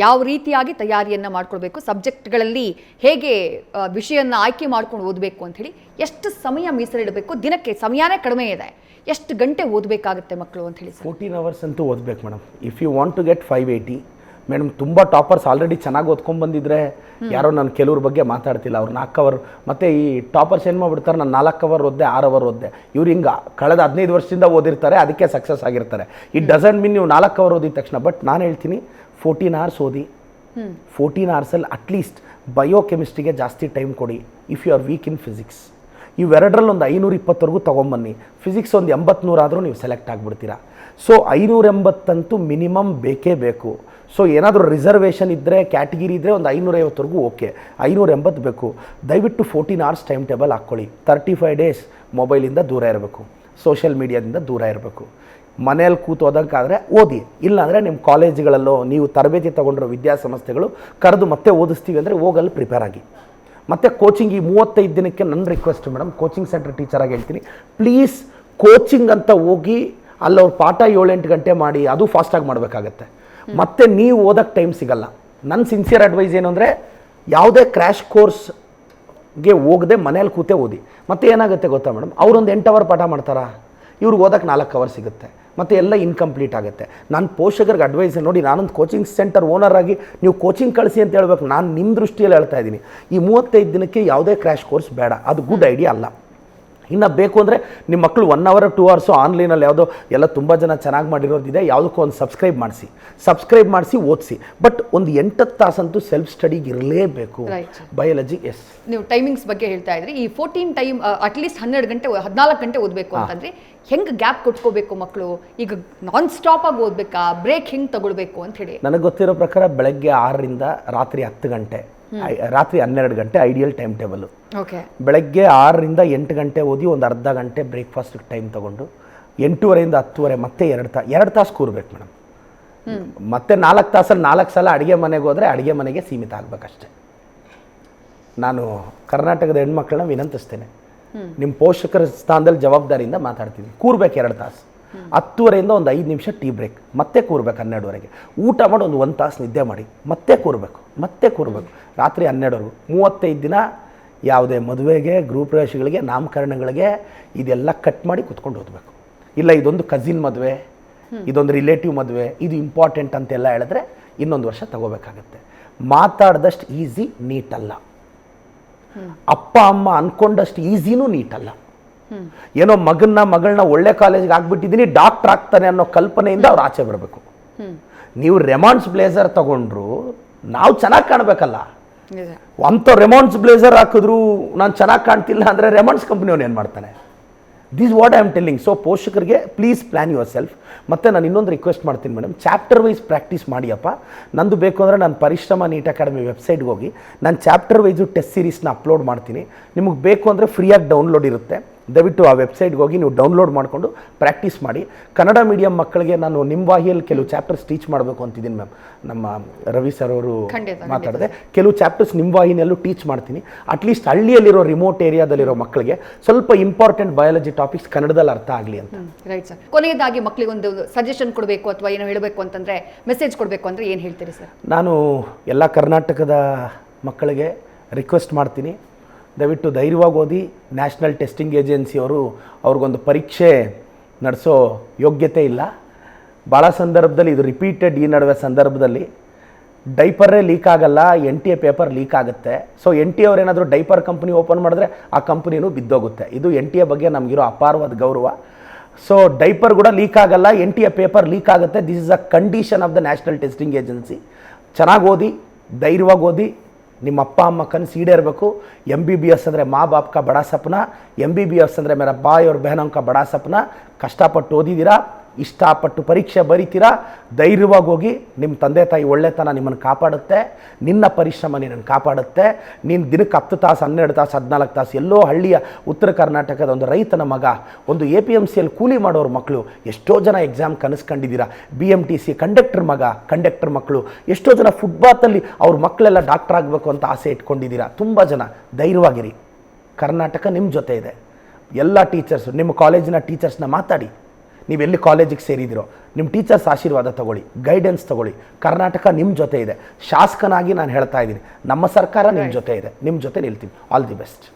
ಯಾವ ರೀತಿಯಾಗಿ ತಯಾರಿಯನ್ನು ಮಾಡ್ಕೊಳ್ಬೇಕು, ಸಬ್ಜೆಕ್ಟ್ಗಳಲ್ಲಿ ಹೇಗೆ ವಿಷಯವನ್ನು ಆಯ್ಕೆ ಮಾಡ್ಕೊಂಡು ಓದಬೇಕು ಅಂತ ಹೇಳಿ, ಎಷ್ಟು ಸಮಯ ಮೀಸಲಿಡಬೇಕು, ದಿನಕ್ಕೆ ಸಮಯನೇ ಕಡಿಮೆ ಇದೆ, ಎಷ್ಟು ಗಂಟೆ ಓದಬೇಕಾಗುತ್ತೆ ಮಕ್ಕಳು ಅಂತ ಹೇಳಿ? 14 hours ಅಂತೂ ಓದಬೇಕು madam. If you want to get 580 madam. ತುಂಬ ಟಾಪರ್ಸ್ ಆಲ್ರೆಡಿ ಚೆನ್ನಾಗಿ ಓದ್ಕೊಂಡ್ಬಂದಿದ್ರೆ ಯಾರೋ ನಾನು ಕೆಲವ್ರ ಬಗ್ಗೆ ಮಾತಾಡ್ತಿಲ್ಲ, ಅವ್ರು 4 hour. ಮತ್ತು ಈ ಟಾಪರ್ಸ್ ಏನು ಮಾಡ್ಬಿಡ್ತಾರೆ, ನಾನು 4 hour ಓದಿದೆ, 6 hour ಓದಿದೆ. ಇವ್ರು ಹಿಂಗೆ ಕಳೆದ 15 ವರ್ಷದಿಂದ ಓದಿರ್ತಾರೆ, ಅದಕ್ಕೆ ಸಕ್ಸಸ್ ಆಗಿರ್ತಾರೆ. ಇಟ್ ಡಸಂಟ್ ಮೀನ್ ನೀವು 4 hour ಓದಿದ ತಕ್ಷಣ. ಬಟ್ ನಾನು ಹೇಳ್ತೀನಿ 14 hours ಓದಿ. 14 hoursಲ್ಲಿ ಅಟ್ಲೀಸ್ಟ್ ಬಯೋಕೆಮಿಸ್ಟ್ರಿಗೆ ಜಾಸ್ತಿ ಟೈಮ್ ಕೊಡಿ. If you are weak in physics, ಇವೆರಡರಲ್ಲಿ ಒಂದು 520ವರೆಗೂ ತೊಗೊಂಬನ್ನಿ. ಫಿಸಿಕ್ಸ್ ಒಂದು 80-100 ಆದರೂ ನೀವು ಸೆಲೆಕ್ಟ್ ಆಗಿಬಿಡ್ತೀರಾ. ಸೊ 580 ಮಿನಿಮಮ್ ಬೇಕೇ ಬೇಕು. ಸೊ ಏನಾದರೂ ರಿಸರ್ವೇಷನ್ ಇದ್ದರೆ, ಕ್ಯಾಟಗಿರಿ ಇದ್ದರೆ ಒಂದು 550ವರೆಗೂ ಓಕೆ. 580 ಬೇಕು. ದಯವಿಟ್ಟು 14 hours ಟೈಮ್ ಟೇಬಲ್ ಹಾಕ್ಕೊಳ್ಳಿ. 35 days ಮೊಬೈಲಿಂದ ದೂರ ಇರಬೇಕು, ಸೋಷಿಯಲ್ ಮೀಡಿಯಾದಿಂದ ದೂರ ಇರಬೇಕು. ಮನೇಲಿ ಕೂತು ಓದೋಕ್ಕಾದರೆ ಓದಿ, ಇಲ್ಲಾಂದರೆ ನಿಮ್ಮ ಕಾಲೇಜುಗಳಲ್ಲೋ ನೀವು ತರಬೇತಿ ತೊಗೊಂಡಿರೋ ವಿದ್ಯಾಸಂಸ್ಥೆಗಳು ಕರೆದು ಮತ್ತೆ ಓದಿಸ್ತೀವಿ ಅಂದರೆ ಹೋಗಲ್ಲಿ ಪ್ರಿಪೇರ್ ಆಗಿ. ಮತ್ತು ಕೋಚಿಂಗ್ ಈ 35 ದಿನಕ್ಕೆ ನನ್ನ ರಿಕ್ವೆಸ್ಟ್ ಮೇಡಮ್, ಕೋಚಿಂಗ್ ಸೆಂಟರ್ ಟೀಚರಾಗಿ ಹೇಳ್ತೀನಿ, ಪ್ಲೀಸ್ ಕೋಚಿಂಗ್ ಅಂತ ಹೋಗಿ ಅಲ್ಲವ್ರ ಪಾಠ 7-8 ಗಂಟೆ ಮಾಡಿ, ಅದು ಫಾಸ್ಟಾಗಿ ಮಾಡಬೇಕಾಗತ್ತೆ. ಮತ್ತು ನೀವು ಓದೋಕ್ಕೆ ಟೈಮ್ ಸಿಗಲ್ಲ. ನನ್ನ ಸಿನ್ಸಿಯರ್ ಅಡ್ವೈಸ್ ಏನು ಅಂದರೆ, ಯಾವುದೇ ಕ್ರ್ಯಾಶ್ ಕೋರ್ಸ್ಗೆ ಹೋಗದೆ ಮನೇಲಿ ಕೂತೇ ಓದಿ. ಮತ್ತು ಏನಾಗುತ್ತೆ ಗೊತ್ತಾ ಮೇಡಮ್, ಅವರೊಂದು 8 hour ಪಾಠ ಮಾಡ್ತಾರಾ, ಇವ್ರಿಗೆ ಓದೋಕ್ಕೆ 4 hour ಸಿಗುತ್ತೆ, ಮತ್ತು ಎಲ್ಲ ಇನ್ಕಂಪ್ಲೀಟ್ ಆಗುತ್ತೆ. ನಾನು ಪೋಷಕರಿಗೆ ಅಡ್ವೈಸ್ ನೋಡಿ, ನಾನೊಂದು ಕೋಚಿಂಗ್ ಸೆಂಟರ್ ಓನರ್ ಆಗಿ ನೀವು ಕೋಚಿಂಗ್ ಕಳಿಸಿ ಅಂತ ಹೇಳ್ಬೇಕು. ನಾನು ನಿಮ್ಮ ದೃಷ್ಟಿಯಲ್ಲಿ ಹೇಳ್ತಾ ಇದ್ದೀನಿ, ಈ 35 ದಿನಕ್ಕೆ ಯಾವುದೇ ಕ್ರ್ಯಾಶ್ ಕೋರ್ಸ್ ಬೇಡ, ಅದು ಗುಡ್ ಐಡಿಯಾ ಅಲ್ಲ. ಇನ್ನು ಬೇಕು ಅಂದರೆ ನಿಮ್ಮ ಮಕ್ಕಳು 1 hour 2 hours ಆನ್ಲೈನಲ್ಲಿ ಯಾವುದೋ ಎಲ್ಲ ತುಂಬ ಜನ ಚೆನ್ನಾಗಿ ಮಾಡಿರೋದಿದೆ, ಯಾವುದಕ್ಕೂ ಒಂದು ಸಬ್ಸ್ಕ್ರೈಬ್ ಮಾಡಿಸಿ ಓದಿಸಿ. ಬಟ್ ಒಂದು 8 ತಾಸಂತೂ ಸೆಲ್ಫ್ ಸ್ಟಡಿಗೆ ಇರಲೇಬೇಕು. ಬಯಾಲಜಿ ಎಸ್, ನೀವು ಟೈಮಿಂಗ್ಸ್ ಬಗ್ಗೆ ಹೇಳ್ತಾ ಇದ್ರಿ. ಈ 14 ಟೈಮ್ ಅಟ್ಲೀಸ್ಟ್ 12 ಗಂಟೆ 14 ಗಂಟೆ ಓದಬೇಕು ಅಂತಂದ್ರೆ ಹೆಂಗೆ ಗ್ಯಾಪ್ ಕೊಟ್ಕೋಬೇಕು ಮಕ್ಕಳು? ಈಗ ನಾನ್ ಸ್ಟಾಪ್ ಆಗಿ ಓದಬೇಕಾ, ಬ್ರೇಕ್ ಹೆಂಗೆ ತಗೊಳ್ಬೇಕು ಅಂತ ಹೇಳಿ? ನನಗೆ ಗೊತ್ತಿರೋ ಪ್ರಕಾರ ಬೆಳಗ್ಗೆ 6ರಿಂದ ರಾತ್ರಿ 10 ಗಂಟೆ, ರಾತ್ರಿ 12 ಗಂಟೆ ಐಡಿಯಲ್ ಟೈಮ್ ಟೇಬಲ್. ಬೆಳಗ್ಗೆ 6ರಿಂದ 8 ಗಂಟೆ ಓದಿ, ಒಂದು ಅರ್ಧ ಗಂಟೆ ಬ್ರೇಕ್ಫಾಸ್ಟ್ ಟೈಮ್ ತೊಗೊಂಡು 8:30ಯಿಂದ 10:30 ಮತ್ತೆ 2 ತಾಸು ಕೂರ್ಬೇಕು ಮೇಡಮ್. ಮತ್ತೆ 4 ತಾಸಲ್ಲಿ 4 ಸಲ ಅಡುಗೆ ಮನೆಗೆ ಹೋದರೆ ಅಡುಗೆ ಮನೆಗೆ ಸೀಮಿತ ಆಗಬೇಕಷ್ಟೆ. ನಾನು ಕರ್ನಾಟಕದ ಹೆಣ್ಮಕ್ಳನ್ನ ವಿನಂತಿಸ್ತೇನೆ, ನಿಮ್ಮ ಪೋಷಕರ ಸ್ಥಾನದಲ್ಲಿ ಜವಾಬ್ದಾರಿಯಿಂದ ಮಾತಾಡ್ತೀನಿ, ಕೂರ್ಬೇಕು 2 ತಾಸು. 10:30ಯಿಂದ ಒಂದು 5 ನಿಮಿಷ ಟೀ ಬ್ರೇಕ್, ಮತ್ತೆ ಕೂರ್ಬೇಕು 12ವರೆಗೆ. ಊಟ ಮಾಡಿ ಒಂದು 1 ತಾಸು ನಿದ್ದೆ ಮಾಡಿ, ಮತ್ತೆ ಕೂರ್ಬೇಕು. ರಾತ್ರಿ 12ವರೆಗೂ. 35 ದಿನ ಯಾವುದೇ ಮದುವೆಗೆ, ಗೃಹಪ್ರವೇಶಗಳಿಗೆ, ನಾಮಕರಣಗಳಿಗೆ ಇದೆಲ್ಲ ಕಟ್ ಮಾಡಿ ಕುತ್ಕೊಂಡು ಓದಬೇಕು. ಇಲ್ಲ ಇದೊಂದು ಕಸಿನ್ ಮದುವೆ, ಇದೊಂದು ರಿಲೇಟಿವ್ ಮದುವೆ, ಇದು ಇಂಪಾರ್ಟೆಂಟ್ ಅಂತೆಲ್ಲ ಹೇಳಿದ್ರೆ ಇನ್ನೊಂದು ವರ್ಷ ತಗೋಬೇಕಾಗತ್ತೆ. ಮಾತಾಡ್ದಷ್ಟು ಈಸಿ ನೀಟ್ ಅಲ್ಲ, ಅಪ್ಪ ಅಮ್ಮ ಅಂದ್ಕೊಂಡಷ್ಟು ಈಸಿನೂ ನೀಟ್ ಅಲ್ಲ. ಏನೋ ಮಗಳನ್ನ ಒಳ್ಳೆ ಕಾಲೇಜ್ಗೆ ಆಗ್ಬಿಟ್ಟಿದ್ದೀನಿ, ಡಾಕ್ಟರ್ ಆಗ್ತಾನೆ ಅನ್ನೋ ಕಲ್ಪನೆಯಿಂದ ಅವ್ರು ಆಚೆ ಬರಬೇಕು. ನೀವು ರೆಮಾನ್ಸ್ ಬ್ಲೇಸರ್ ತಗೊಂಡ್ರು ನಾವು ಚೆನ್ನಾಗಿ ಕಾಣಬೇಕಲ್ಲ. ಅಂಥ ರೆಮಾನ್ಸ್ ಬ್ಲೇಸರ್ ಹಾಕಿದ್ರು ನಾನು ಚೆನ್ನಾಗಿ ಕಾಣ್ತಿಲ್ಲ ಅಂದರೆ ರೆಮಾನ್ಸ್ ಕಂಪ್ನಿಯವನು ಏನು ಮಾಡ್ತಾನೆ? This what I am telling. So ಪೋಷಕರಿಗೆ ಪ್ಲೀಸ್ ಪ್ಲ್ಯಾನ್ ಯುವರ್ ಸೆಲ್ಫ್. ಮತ್ತು ನಾನು ಇನ್ನೊಂದು ರಿಕ್ವೆಸ್ಟ್ ಮಾಡ್ತೀನಿ ಮೇಡಮ್, ಚಾಪ್ಟರ್ ವೈಸ್ ಪ್ರಾಕ್ಟೀಸ್ ಮಾಡಿಯಪ್ಪ. ನಂದು ಬೇಕು ಅಂದರೆ ನಾನು ಪರಿಶ್ರಮ ನೀಟ್ ಅಕಾಡೆಮಿ ವೆಬ್ಸೈಟ್ಗೆ ಹೋಗಿ ನಾನು ಚಾಪ್ಟರ್ ವೈಸು ಟೆಸ್ಟ್ ಸೀರೀಸ್ನ ಅಪ್ಲೋಡ್ ಮಾಡ್ತೀನಿ. ನಿಮಗೆ ಬೇಕು ಅಂದರೆ ಫ್ರೀಯಾಗಿ ಡೌನ್ಲೋಡ್ ಇರುತ್ತೆ. ದಯವಿಟ್ಟು ಆ ವೆಬ್ಸೈಟ್ಗೆ ಹೋಗಿ ನೀವು ಡೌನ್ಲೋಡ್ ಮಾಡಿಕೊಂಡು ಪ್ರಾಕ್ಟೀಸ್ ಮಾಡಿ. ಕನ್ನಡ ಮೀಡಿಯಂ ಮಕ್ಕಳಿಗೆ ನಾನು ನಿಮ್ಮ ವಾಹಿಯಲ್ಲಿ ಕೆಲವು ಚಾಪ್ಟರ್ಸ್ ಟೀಚ್ ಮಾಡಬೇಕು ಅಂತಿದ್ದೀನಿ ಮ್ಯಾಮ್. ನಮ್ಮ ರವಿ ಸರ್ ಅವರು ಮಾತಾಡಿದೆ, ಕೆಲವು ಚಾಪ್ಟರ್ಸ್ ನಿಮ್ಮ ವಾಹಿನಿಯಲ್ಲೂ ಟೀಚ್ ಮಾಡ್ತೀನಿ. ಅಟ್ಲೀಸ್ಟ್ ಹಳ್ಳಿಯಲ್ಲಿರೋ ರಿಮೋಟ್ ಏರಿಯಾದಲ್ಲಿರೋ ಮಕ್ಕಳಿಗೆ ಸ್ವಲ್ಪ ಇಂಪಾರ್ಟೆಂಟ್ ಬಯಾಲಜಿ ಟಾಪಿಕ್ಸ್ ಕನ್ನಡದಲ್ಲಿ ಅರ್ಥ ಆಗಲಿ ಅಂತ. Right sir. ಕೊನೆಯದಾಗಿ ಮಕ್ಕಳಿಗೆ ಒಂದು ಸಜೆಷನ್ ಕೊಡಬೇಕು ಅಥವಾ ಏನೋ ಹೇಳಬೇಕು ಅಂತಂದರೆ, ಮೆಸೇಜ್ ಕೊಡಬೇಕು ಅಂದರೆ ಏನು ಹೇಳ್ತೀರಿ ಸರ್? ನಾನು ಎಲ್ಲ ಕರ್ನಾಟಕದ ಮಕ್ಕಳಿಗೆ ರಿಕ್ವೆಸ್ಟ್ ಮಾಡ್ತೀನಿ, ದಯವಿಟ್ಟು ಧೈರ್ಯವಾಗಿ ಓದಿ. ನ್ಯಾಷನಲ್ ಟೆಸ್ಟಿಂಗ್ ಏಜೆನ್ಸಿಯವರು ಅವ್ರಿಗೊಂದು ಪರೀಕ್ಷೆ ನಡೆಸೋ ಯೋಗ್ಯತೆ ಇಲ್ಲ. ಭಾಳ ಸಂದರ್ಭದಲ್ಲಿ ಇದು ರಿಪೀಟೆಡ್, ಈ ನಡುವೆ ಸಂದರ್ಭದಲ್ಲಿ ಡೈಪರೇ ಲೀಕ್ ಆಗಲ್ಲ, NTA ಪೇಪರ್ ಲೀಕ್ ಆಗುತ್ತೆ. ಸೊ NTA ಅವ್ರು ಏನಾದರೂ ಡೈಪರ್ ಕಂಪ್ನಿ ಓಪನ್ ಮಾಡಿದ್ರೆ ಆ ಕಂಪ್ನಿನೂ ಬಿದ್ದೋಗುತ್ತೆ. ಇದು NTA ಬಗ್ಗೆ ನಮಗಿರೋ ಅಪಾರವಾದ ಗೌರವ. ಸೊ ಡೈಪರ್ ಕೂಡ ಲೀಕ್ ಆಗಲ್ಲ, NTA ಪೇಪರ್ ಲೀಕ್ ಆಗುತ್ತೆ. This is a condition of the national testing agency. ಚೆನ್ನಾಗಿ ಓದಿ, ಧೈರ್ಯವಾಗಿ ಓದಿ. ನಿಮ್ಮ ಅಪ್ಪ ಅಮ್ಮ ಕನಸು ಈಡೇರಬೇಕು. MBBS ಅಂದರೆ ಮಾ ಬಾಪ್ ಕಾ ಬಡಾ ಸಪ್ನ, MBBS ಅಂದರೆ ಮೇರಾ ಬಾಯ್ ಅವ್ರ ಬಹನೋಂ ಕಾ ಬಡಾ ಸಪ್ನ. ಕಷ್ಟಪಟ್ಟು ಓದಿದ್ದೀರಾ, ಇಷ್ಟಪಟ್ಟು ಪರೀಕ್ಷೆ ಬರೀತೀರಾ, ಧೈರ್ಯವಾಗಿ ಹೋಗಿ. ನಿಮ್ಮ ತಂದೆ ತಾಯಿ ಒಳ್ಳೆತನ ನಿಮ್ಮನ್ನು ಕಾಪಾಡುತ್ತೆ, ನಿನ್ನ ಪರಿಶ್ರಮ ನಿನ್ನನ್ನು ಕಾಪಾಡುತ್ತೆ. ನೀನು ದಿನಕ್ಕೆ 10 ತಾಸು 12 ತಾಸು 14 ತಾಸು ಎಲ್ಲೋ ಹಳ್ಳಿಯ ಉತ್ತರ ಕರ್ನಾಟಕದ ಒಂದು ರೈತನ ಮಗ, ಒಂದು APMCಯಲ್ಲಿ ಕೂಲಿ ಮಾಡೋರ ಮಕ್ಕಳು ಎಷ್ಟೋ ಜನ ಎಕ್ಸಾಮ್ ಕನಸು ಕಂಡಿದ್ದೀರಾ. BMTC ಕಂಡಕ್ಟರ್ ಮಗ, ಕಂಡಕ್ಟರ್ ಮಕ್ಕಳು ಎಷ್ಟೋ ಜನ ಫುಟ್ಬಾತಲ್ಲಿ ಅವ್ರ ಮಕ್ಕಳೆಲ್ಲ ಡಾಕ್ಟರ್ ಆಗಬೇಕು ಅಂತ ಆಸೆ ಇಟ್ಕೊಂಡಿದ್ದೀರಾ. ತುಂಬ ಜನ ಧೈರ್ಯವಾಗಿರಿ, ಕರ್ನಾಟಕ ನಿಮ್ಮ ಜೊತೆ ಇದೆ. ಎಲ್ಲ ಟೀಚರ್ಸು, ನಿಮ್ಮ ಕಾಲೇಜಿನ ಟೀಚರ್ಸ್ನ ಮಾತಾಡಿ, ನೀವೆಲ್ಲಿ ಕಾಲೇಜಿಗೆ ಸೇರಿದಿರೋ ನಿಮ್ಮ ಟೀಚರ್ಸ್ ಆಶೀರ್ವಾದ ತಗೊಳ್ಳಿ, ಗೈಡೆನ್ಸ್ ತಗೊಳ್ಳಿ. ಕರ್ನಾಟಕ ನಿಮ್ಮ ಜೊತೆ ಇದೆ. ಶಾಸಕನಾಗಿ ನಾನು ಹೇಳ್ತಾ ಇದ್ದೀನಿ, ನಮ್ಮ ಸರ್ಕಾರ ನಿಮ್ಮ ಜೊತೆ ಇದೆ, ನಿಮ್ಮ ಜೊತೆ ನಿಲ್ತೀವಿ. All the best.